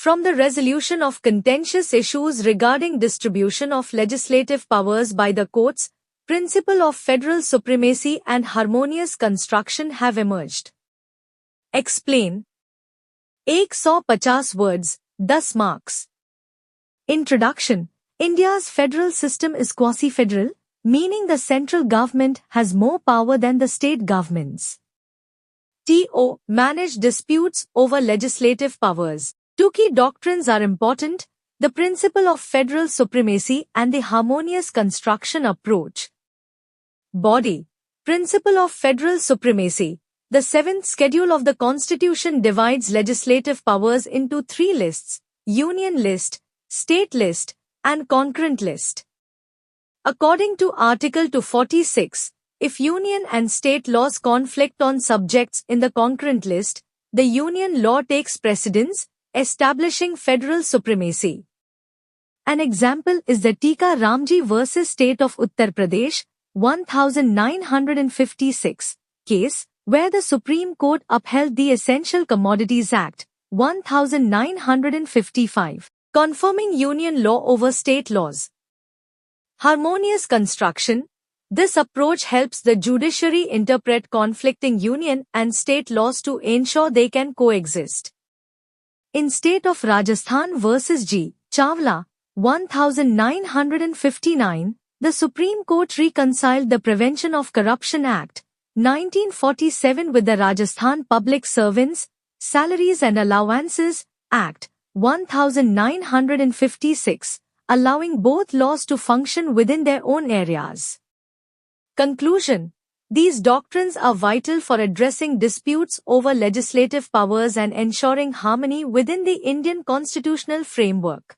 from the resolution of contentious issues regarding distribution of legislative powers by the courts, principle of federal supremacy and harmonious construction have emerged. Explain. 150 words, 10 marks. Introduction. India's federal system is quasi-federal, meaning the central government has more power than the state governments to manage disputes over legislative powers. Two key doctrines are important: the principle of federal supremacy and the harmonious construction approach. Body. Principle of federal supremacy. The 7th schedule of the Constitution divides legislative powers into 3 lists: Union List, State List, and Concurrent List. According to Article 246, if union and state laws conflict on subjects in the concurrent list, the union law takes precedence, establishing federal supremacy. An example is the Tika Ramji vs. State of Uttar Pradesh, 1956 case, where the Supreme Court upheld the Essential Commodities Act, 1955, confirming union law over state laws. Harmonious construction. This approach helps the judiciary interpret conflicting union and state laws to ensure they can coexist. In State of Rajasthan vs. G. Chawla, 1959, the Supreme Court reconciled the Prevention of Corruption Act, 1947 with the Rajasthan Public Servants, Salaries and Allowances Act, 1956, allowing both laws to function within their own areas. Conclusion. These doctrines are vital for addressing disputes over legislative powers and ensuring harmony within the Indian constitutional framework.